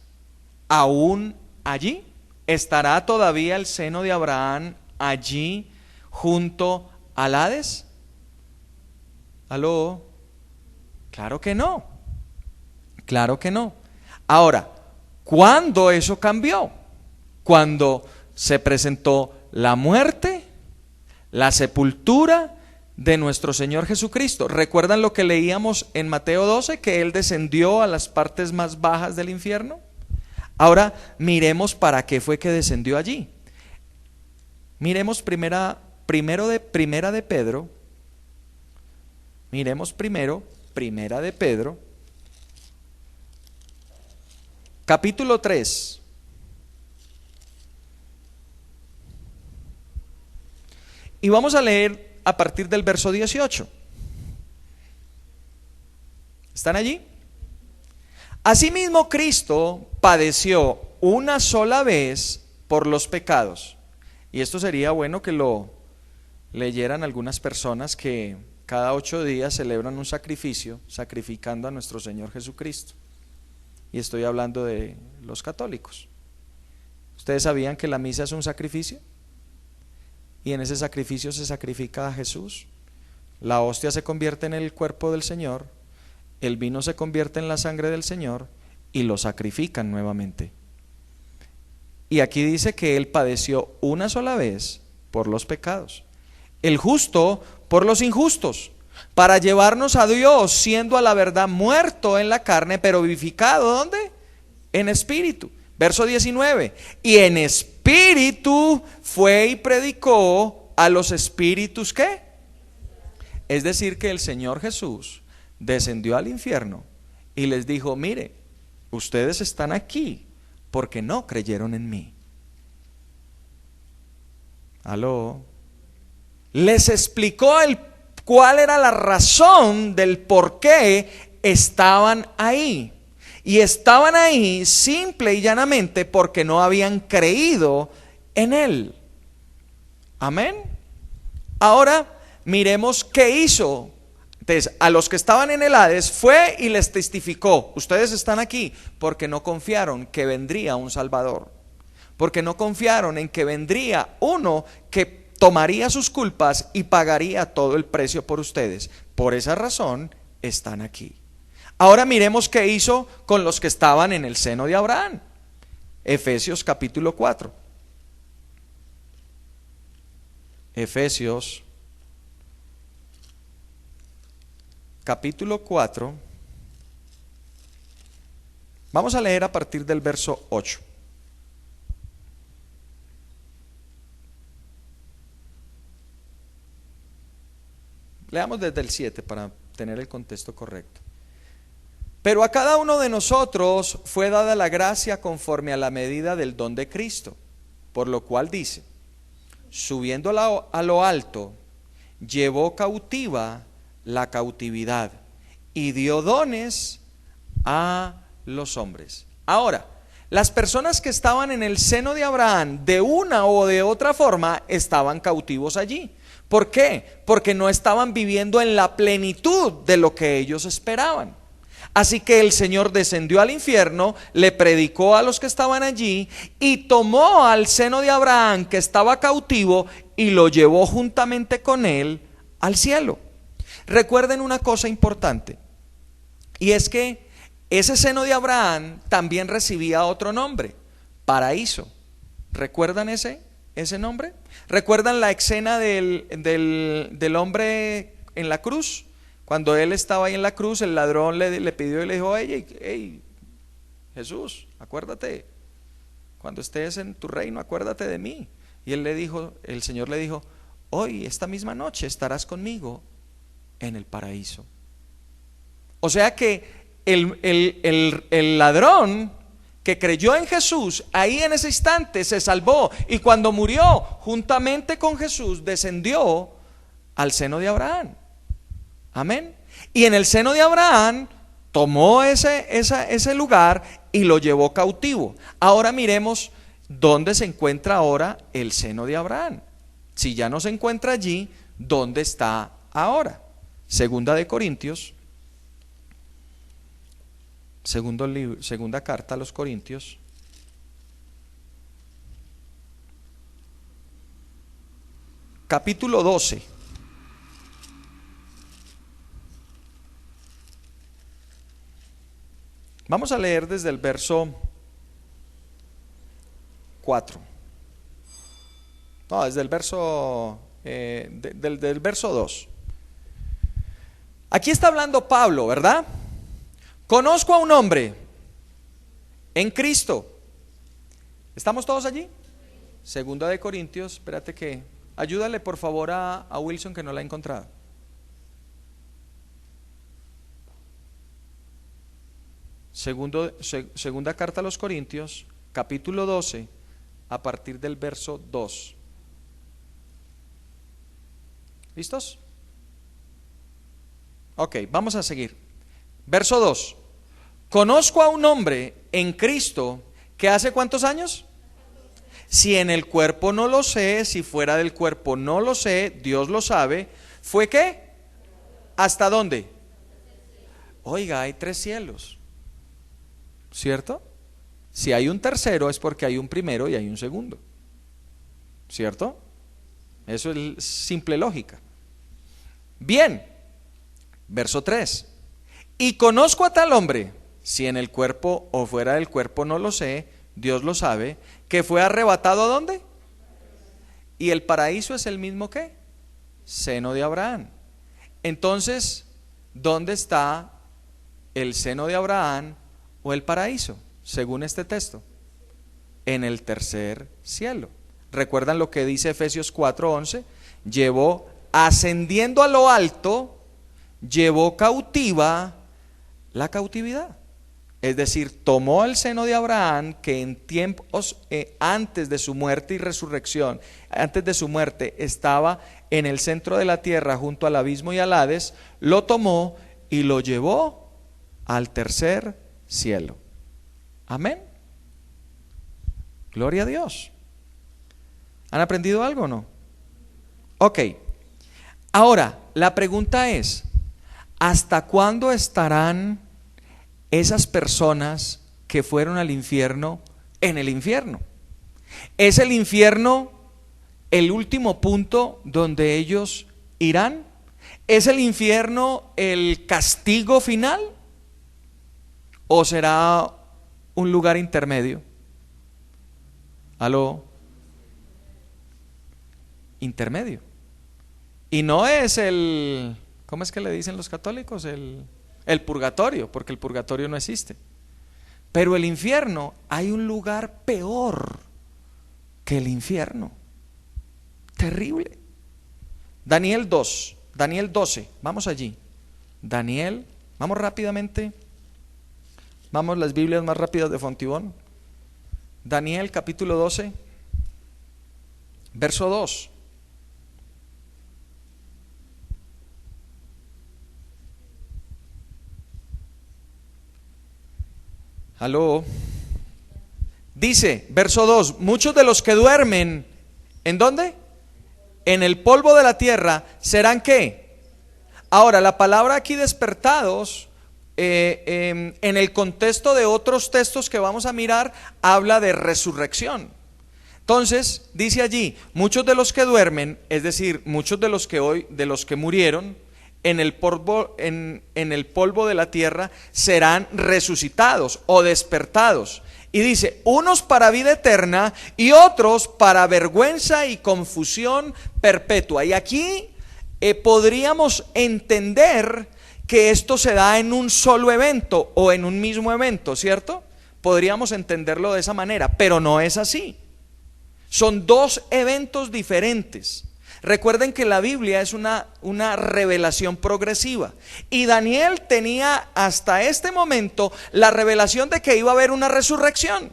aún allí? ¿Estará todavía el seno de Abraham allí junto al Hades? ¿Aló? Claro que no. Claro que no. Ahora, ¿cuándo eso cambió? Cuando se presentó la muerte, la sepultura de nuestro Señor Jesucristo. ¿Recuerdan lo que leíamos en Mateo 12? Que Él descendió a las partes más bajas del infierno. Ahora miremos para qué fue que descendió allí. Miremos primera de Pedro. Miremos primero Primera de Pedro, capítulo 3. Y vamos a leer a partir del verso 18. ¿Están allí? Asimismo, Cristo padeció una sola vez por los pecados. Y esto sería bueno que lo leyeran algunas personas que cada 8 días celebran un sacrificio, sacrificando a nuestro Señor Jesucristo. Y estoy hablando de los católicos. ¿Ustedes sabían que la misa es un sacrificio? Y en ese sacrificio se sacrifica a Jesús. La hostia se convierte en el cuerpo del Señor, el vino se convierte en la sangre del Señor y lo sacrifican nuevamente. Y aquí dice que Él padeció una sola vez por los pecados, el justo por los injustos, para llevarnos a Dios, siendo a la verdad muerto en la carne, pero vivificado, ¿dónde? En espíritu. Verso 19, y en espíritu fue y predicó a los espíritus, ¿qué? Es decir, que el Señor Jesús descendió al infierno y les dijo: mire, ustedes están aquí porque no creyeron en mí. ¿Aló? Les explicó cuál era la razón del por qué estaban ahí. Y estaban ahí simple y llanamente porque no habían creído en Él. Amén. Ahora miremos qué hizo. Entonces, a los que estaban en el Hades fue y les testificó: ustedes están aquí porque no confiaron que vendría un Salvador, porque no confiaron en que vendría uno que tomaría sus culpas y pagaría todo el precio por ustedes. Por esa razón están aquí. Ahora miremos qué hizo con los que estaban en el seno de Abraham. Efesios capítulo 4. Efesios capítulo 4. Vamos a leer a partir del verso 8. Leamos desde el 7 para tener el contexto correcto. Pero a cada uno de nosotros fue dada la gracia conforme a la medida del don de Cristo, por lo cual dice: subiendo a lo alto, llevó cautiva la cautividad y dio dones a los hombres. Ahora, las personas que estaban en el seno de Abraham, de una o de otra forma, estaban cautivos allí. ¿Por qué? Porque no estaban viviendo en la plenitud de lo que ellos esperaban. Así que el Señor descendió al infierno, le predicó a los que estaban allí y tomó al seno de Abraham, que estaba cautivo, y lo llevó juntamente con él al cielo. Recuerden una cosa importante, y es que ese seno de Abraham también recibía otro nombre: paraíso. ¿Recuerdan ese nombre? ¿Recuerdan la escena del hombre en la cruz? Cuando él estaba ahí en la cruz, el ladrón le pidió y le dijo: hey, Jesús, acuérdate, cuando estés en tu reino, acuérdate de mí. Y el Señor le dijo: hoy, esta misma noche, estarás conmigo en el paraíso. O sea que el ladrón que creyó en Jesús, ahí en ese instante se salvó, y cuando murió juntamente con Jesús, descendió al seno de Abraham. Amén. Y en el seno de Abraham tomó ese lugar y lo llevó cautivo. Ahora miremos ¿dónde se encuentra ahora el seno de Abraham? Si ya no se encuentra allí, ¿dónde está ahora? Segunda de Corintios, segunda carta a los Corintios, capítulo 12. Vamos a leer desde el verso 4. No, desde el verso del verso 2. Aquí está hablando Pablo, ¿verdad? Conozco a un hombre en Cristo. ¿Estamos todos allí? Segunda de Corintios, espérate que ayúdale por favor a Wilson, que no la ha encontrado. Segunda carta a los Corintios, capítulo 12, a partir del verso 2. ¿Listos? Ok, vamos a seguir. Verso 2. Conozco a un hombre en Cristo que hace ¿cuántos años? Si en el cuerpo no lo sé, si fuera del cuerpo no lo sé, Dios lo sabe. ¿Fue qué? ¿Hasta dónde? Oiga, hay 3 cielos, ¿cierto? Si hay un tercero es porque hay un primero y hay un segundo, ¿cierto? Eso es simple lógica. Bien, verso 3. Y conozco a tal hombre, si en el cuerpo o fuera del cuerpo no lo sé, Dios lo sabe, que fue arrebatado ¿a dónde? Y el paraíso es el mismo ¿qué? Seno de Abraham. Entonces, ¿dónde está el seno de Abraham o el paraíso? Según este texto, en el tercer cielo. ¿Recuerdan lo que dice Efesios 4:11? Llevó, ascendiendo a lo alto, llevó cautiva la cautividad. Es decir, tomó el seno de Abraham, que en tiempos antes de su muerte y resurrección, antes de su muerte, estaba en el centro de la tierra junto al abismo y al Hades, lo tomó y lo llevó al tercer cielo. Amén. Gloria a Dios. ¿Han aprendido algo o no? Ok. Ahora, la pregunta es, ¿hasta cuándo estarán esas personas que fueron al infierno en el infierno? ¿Es el infierno el último punto donde ellos irán? ¿Es el infierno el castigo final? ¿O será un lugar intermedio? ¿Aló? Intermedio. Y no es el, ¿cómo es que le dicen los católicos? El purgatorio, porque el purgatorio no existe. Pero el infierno, hay un lugar peor que el infierno. Terrible. Daniel 12, vamos allí. Daniel, vamos rápidamente. Vamos las Biblias más rápidas de Fontibón. Daniel capítulo 12, verso 2. Aló. Dice, verso 2, muchos de los que duermen, ¿en dónde? En el polvo de la tierra, ¿serán qué? Ahora, la palabra aquí despertados, en el contexto de otros textos que vamos a mirar, habla de resurrección. Entonces, dice allí, muchos de los que duermen, es decir, muchos de los que murieron, en el polvo de la tierra serán resucitados o despertados. Y dice, unos para vida eterna y otros para vergüenza y confusión perpetua. Y aquí podríamos entender que esto se da en un solo evento o en un mismo evento, ¿cierto? Podríamos entenderlo de esa manera, pero no es así. Son 2 eventos diferentes. Recuerden que la Biblia es una revelación progresiva, y Daniel tenía hasta este momento la revelación de que iba a haber una resurrección,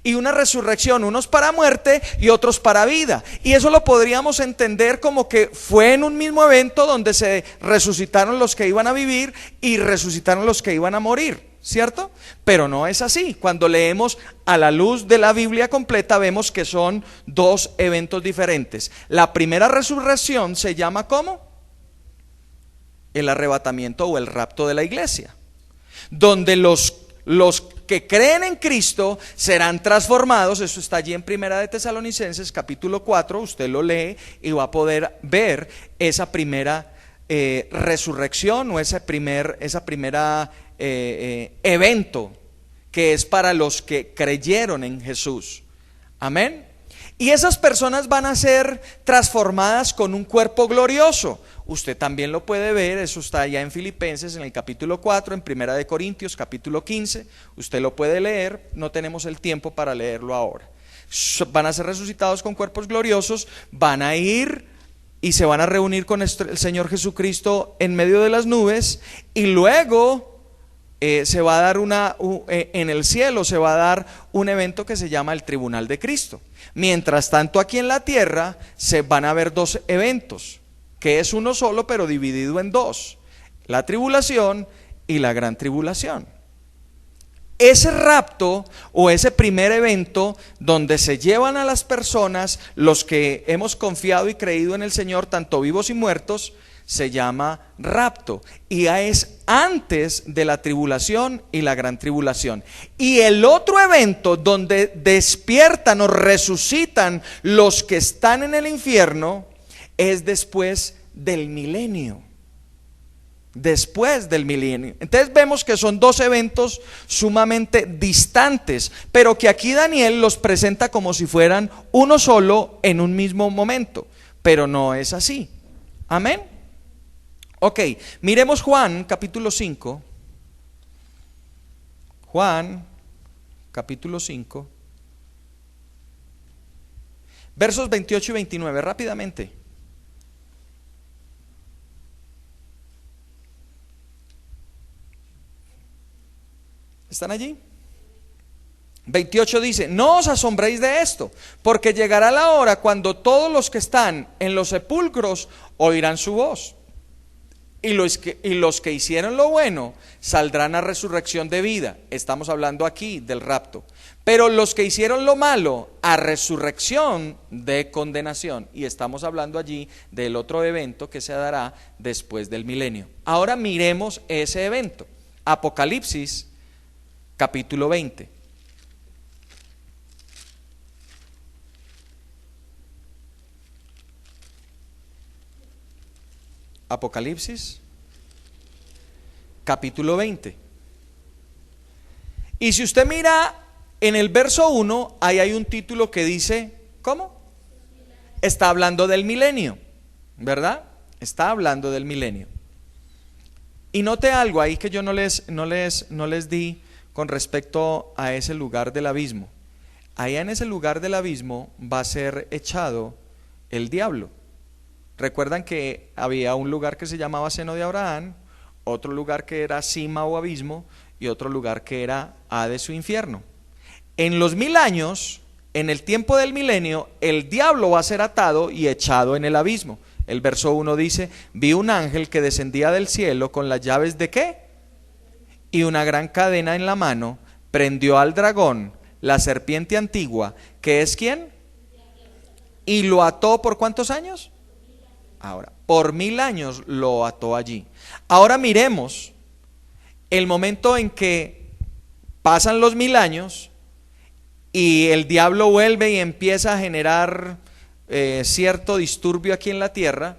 y una resurrección, unos para muerte y otros para vida, y eso lo podríamos entender como que fue en un mismo evento donde se resucitaron los que iban a vivir y resucitaron los que iban a morir, ¿cierto? Pero no es así. Cuando leemos a la luz de la Biblia completa, vemos que son dos eventos diferentes. La primera resurrección se llama ¿cómo? El arrebatamiento o el rapto de la iglesia, donde los que creen en Cristo serán transformados. Eso está allí en Primera de Tesalonicenses capítulo 4, usted lo lee y va a poder ver esa primera resurrección o esa primera evento que es para los que creyeron en Jesús. Amén. Y esas personas van a ser transformadas con un cuerpo glorioso. Usted también lo puede ver, eso está allá en Filipenses en el capítulo 4, en Primera de Corintios capítulo 15, usted lo puede leer, no tenemos el tiempo para leerlo ahora. Van a ser resucitados con cuerpos gloriosos, van a ir y se van a reunir con el Señor Jesucristo en medio de las nubes, y luego se va a dar en el cielo se va a dar un evento que se llama el Tribunal de Cristo. Mientras tanto, aquí en la tierra se van a ver dos eventos, que es uno solo pero dividido en dos: la tribulación y la gran tribulación. Ese rapto o ese primer evento donde se llevan a las personas, los que hemos confiado y creído en el Señor, tanto vivos y muertos, se llama rapto, y es antes de la tribulación y la gran tribulación. Y el otro evento donde despiertan o resucitan los que están en el infierno es después del milenio. Después del milenio. Entonces vemos que son dos eventos sumamente distantes, pero que aquí Daniel los presenta como si fueran uno solo en un mismo momento, pero no es así. Amén. Ok, miremos Juan capítulo 5. Juan capítulo 5, versos 28 y 29, rápidamente. ¿Están allí? 28 dice: no os asombréis de esto, porque llegará la hora cuando todos los que están en los sepulcros oirán su voz, y los que hicieron lo bueno saldrán a resurrección de vida. Estamos hablando aquí del rapto. Pero los que hicieron lo malo, a resurrección de condenación. Y estamos hablando allí del otro evento que se dará después del milenio. Ahora miremos ese evento. Apocalipsis capítulo 20. Apocalipsis capítulo 20. Y si usted mira en el verso 1, ahí hay un título que dice, ¿cómo? Está hablando del milenio, ¿verdad? Está hablando del milenio. Y note algo ahí que yo no les di con respecto a ese lugar del abismo. Allá en ese lugar del abismo va a ser echado el diablo. Recuerdan que había un lugar que se llamaba seno de Abraham, otro lugar que era cima o abismo, y otro lugar que era Hades o infierno. En los 1000 años, en el tiempo del milenio, el diablo va a ser atado y echado en el abismo. El verso 1 dice: vi un ángel que descendía del cielo con las llaves ¿de qué? Y una gran cadena en la mano. Prendió al dragón, la serpiente antigua, que es ¿quién? Y lo ató ¿por cuántos años? Ahora, por 1000 años lo ató allí. Ahora miremos el momento en que pasan los 1000 años y el diablo vuelve y empieza a generar cierto disturbio aquí en la tierra,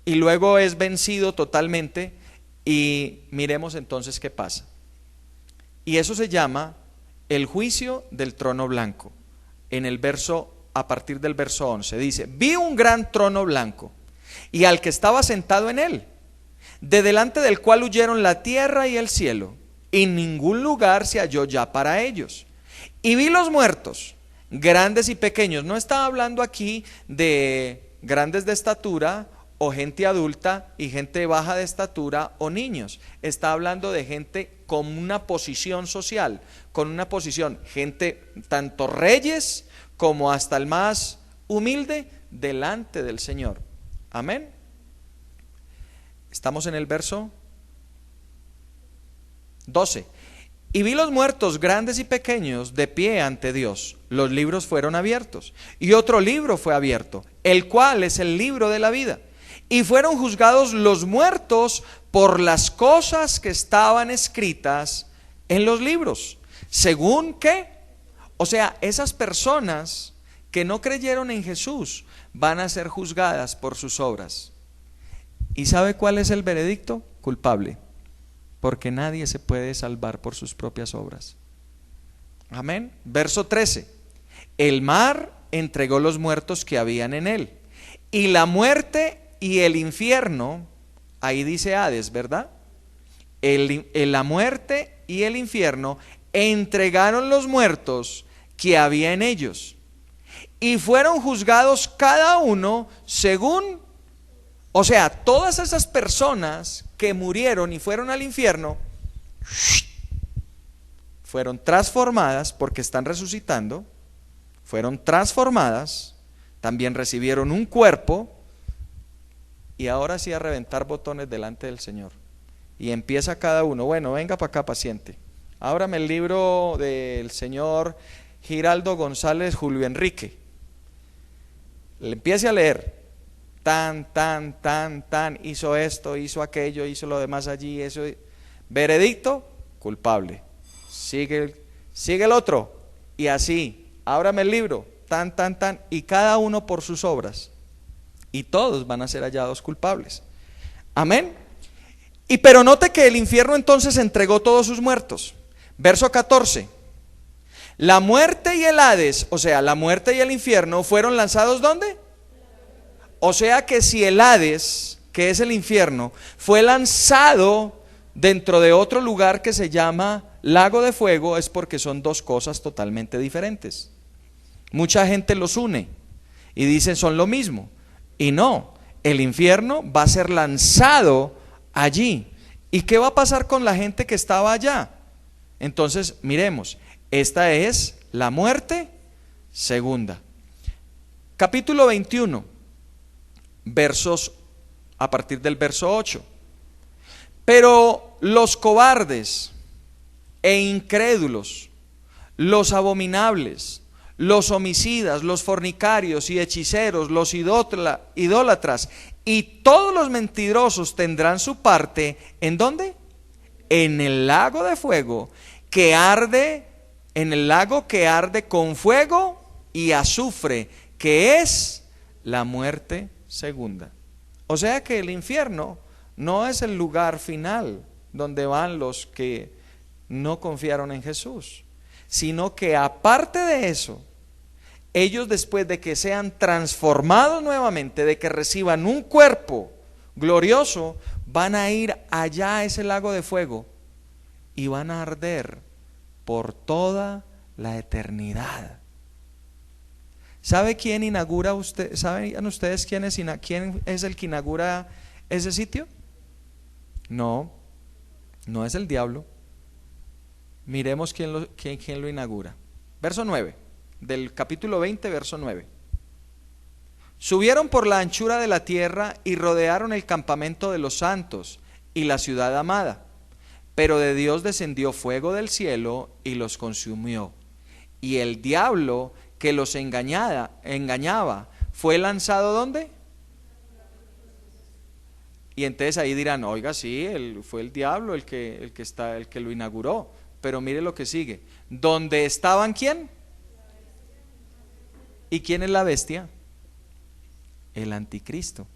y luego es vencido totalmente. Y miremos entonces qué pasa. Y eso se llama el juicio del trono blanco. En el verso, a partir del verso 11, dice: vi un gran trono blanco y al que estaba sentado en él, de delante del cual huyeron la tierra y el cielo, y ningún lugar se halló ya para ellos. Y vi los muertos, grandes y pequeños. No está hablando aquí de grandes de estatura o gente adulta y gente baja de estatura o niños. Está hablando de gente con una posición social, con una posición, gente tanto reyes como hasta el más humilde delante del Señor. Amén. Estamos en el verso 12. Y vi los muertos, grandes y pequeños, de pie ante Dios. Los libros fueron abiertos. Y otro libro fue abierto, el cual es el libro de la vida. Y fueron juzgados los muertos por las cosas que estaban escritas en los libros. ¿Según qué? O sea, esas personas que no creyeron en Jesús van a ser juzgadas por sus obras. ¿Y sabe cuál es el veredicto? Culpable. Porque nadie se puede salvar por sus propias obras. Amén. Verso 13. El mar entregó los muertos que habían en él, y la muerte y el infierno, ahí dice Hades, ¿verdad? La muerte y el infierno entregaron los muertos que había en ellos, y fueron juzgados cada uno según, o sea, todas esas personas que murieron y fueron al infierno, fueron transformadas porque están resucitando, fueron transformadas, también recibieron un cuerpo, y ahora sí a reventar botones delante del Señor. Y empieza cada uno, bueno, venga para acá, paciente. Ábrame el libro del señor Giraldo González Julio Enrique. Le empiece a leer. Tan, hizo esto, hizo aquello, hizo lo demás allí, eso. Veredicto, culpable. Sigue el otro. Y así, ábrame el libro, tan, y cada uno por sus obras. Y todos van a ser hallados culpables. Amén. Y pero note que el infierno entonces entregó todos sus muertos. Verso 14. La muerte y el Hades, o sea, la muerte y el infierno fueron lanzados ¿dónde? O sea que si el Hades, que es el infierno, fue lanzado dentro de otro lugar que se llama lago de fuego, es porque son dos cosas totalmente diferentes. Mucha gente los une y dicen son lo mismo. Y no, el infierno va a ser lanzado allí. ¿Y qué va a pasar con la gente que estaba allá? Entonces, miremos, esta es la muerte segunda. Capítulo 21, versos a partir del verso 8. Pero los cobardes e incrédulos, los abominables, los homicidas, los fornicarios y hechiceros, los idólatras y todos los mentirosos tendrán su parte, ¿en dónde? En el lago de fuego que arde, en el lago que arde con fuego y azufre, que es la muerte segunda. O sea que el infierno no es el lugar final donde van los que no confiaron en Jesús, sino que aparte de eso, ellos después de que sean transformados nuevamente, de que reciban un cuerpo glorioso, van a ir allá a ese lago de fuego y van a arder por toda la eternidad. ¿Sabe quién inaugura usted? ¿Saben ustedes quién es el que inaugura ese sitio? No es el diablo. Miremos quién lo inaugura. Verso 9, del capítulo 20, verso 9. Subieron por la anchura de la tierra y rodearon el campamento de los santos y la ciudad amada. Pero de Dios descendió fuego del cielo y los consumió. Y el diablo que los engañaba fue lanzado ¿dónde? Y entonces ahí dirán, oiga, sí, fue el diablo el que lo inauguró. Pero mire lo que sigue. ¿Dónde estaban quién? ¿Y quién es la bestia? El anticristo.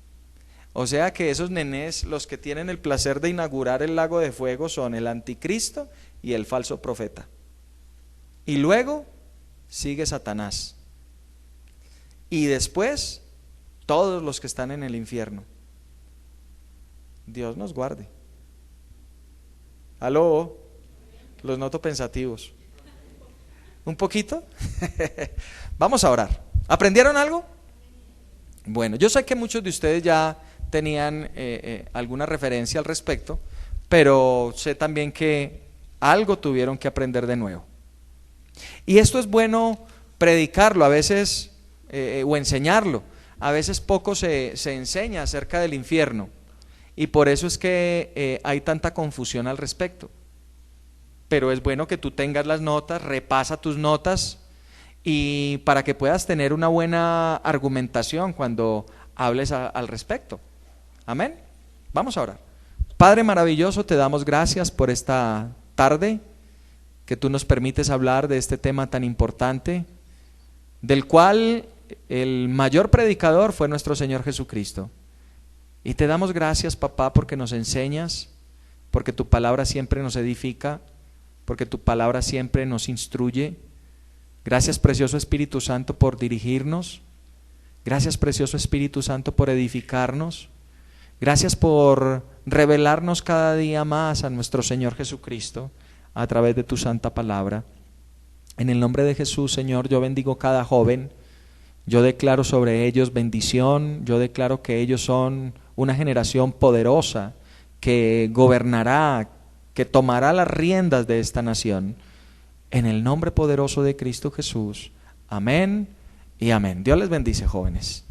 O sea que esos nenés, los que tienen el placer de inaugurar el lago de fuego, son el anticristo y el falso profeta. Y luego sigue Satanás. Y después todos los que están en el infierno. Dios nos guarde. ¿Aló? Los noto pensativos. ¿Un poquito? Vamos a orar. ¿Aprendieron algo? Bueno, yo sé que muchos de ustedes ya tenían alguna referencia al respecto, pero sé también que algo tuvieron que aprender de nuevo. Y esto es bueno predicarlo a veces o enseñarlo. A veces poco se enseña acerca del infierno y por eso es que hay tanta confusión al respecto. pero es bueno que tú tengas las notas, repasa tus notas y para que puedas tener una buena argumentación cuando hables al respecto. Amén. Vamos a orar. Padre maravilloso, te damos gracias por esta tarde que tú nos permites hablar de este tema tan importante, del cual el mayor predicador fue nuestro Señor Jesucristo. Y te damos gracias, papá, porque nos enseñas, porque tu palabra siempre nos edifica, porque tu palabra siempre nos instruye. Gracias, precioso Espíritu Santo, por dirigirnos. Gracias, precioso Espíritu Santo, por edificarnos. Gracias por revelarnos cada día más a nuestro Señor Jesucristo a través de tu santa palabra. En el nombre de Jesús, Señor, yo bendigo cada joven. Yo declaro sobre ellos bendición. Yo declaro que ellos son una generación poderosa que gobernará, que tomará las riendas de esta nación. En el nombre poderoso de Cristo Jesús. Amén y amén. Dios les bendice, jóvenes.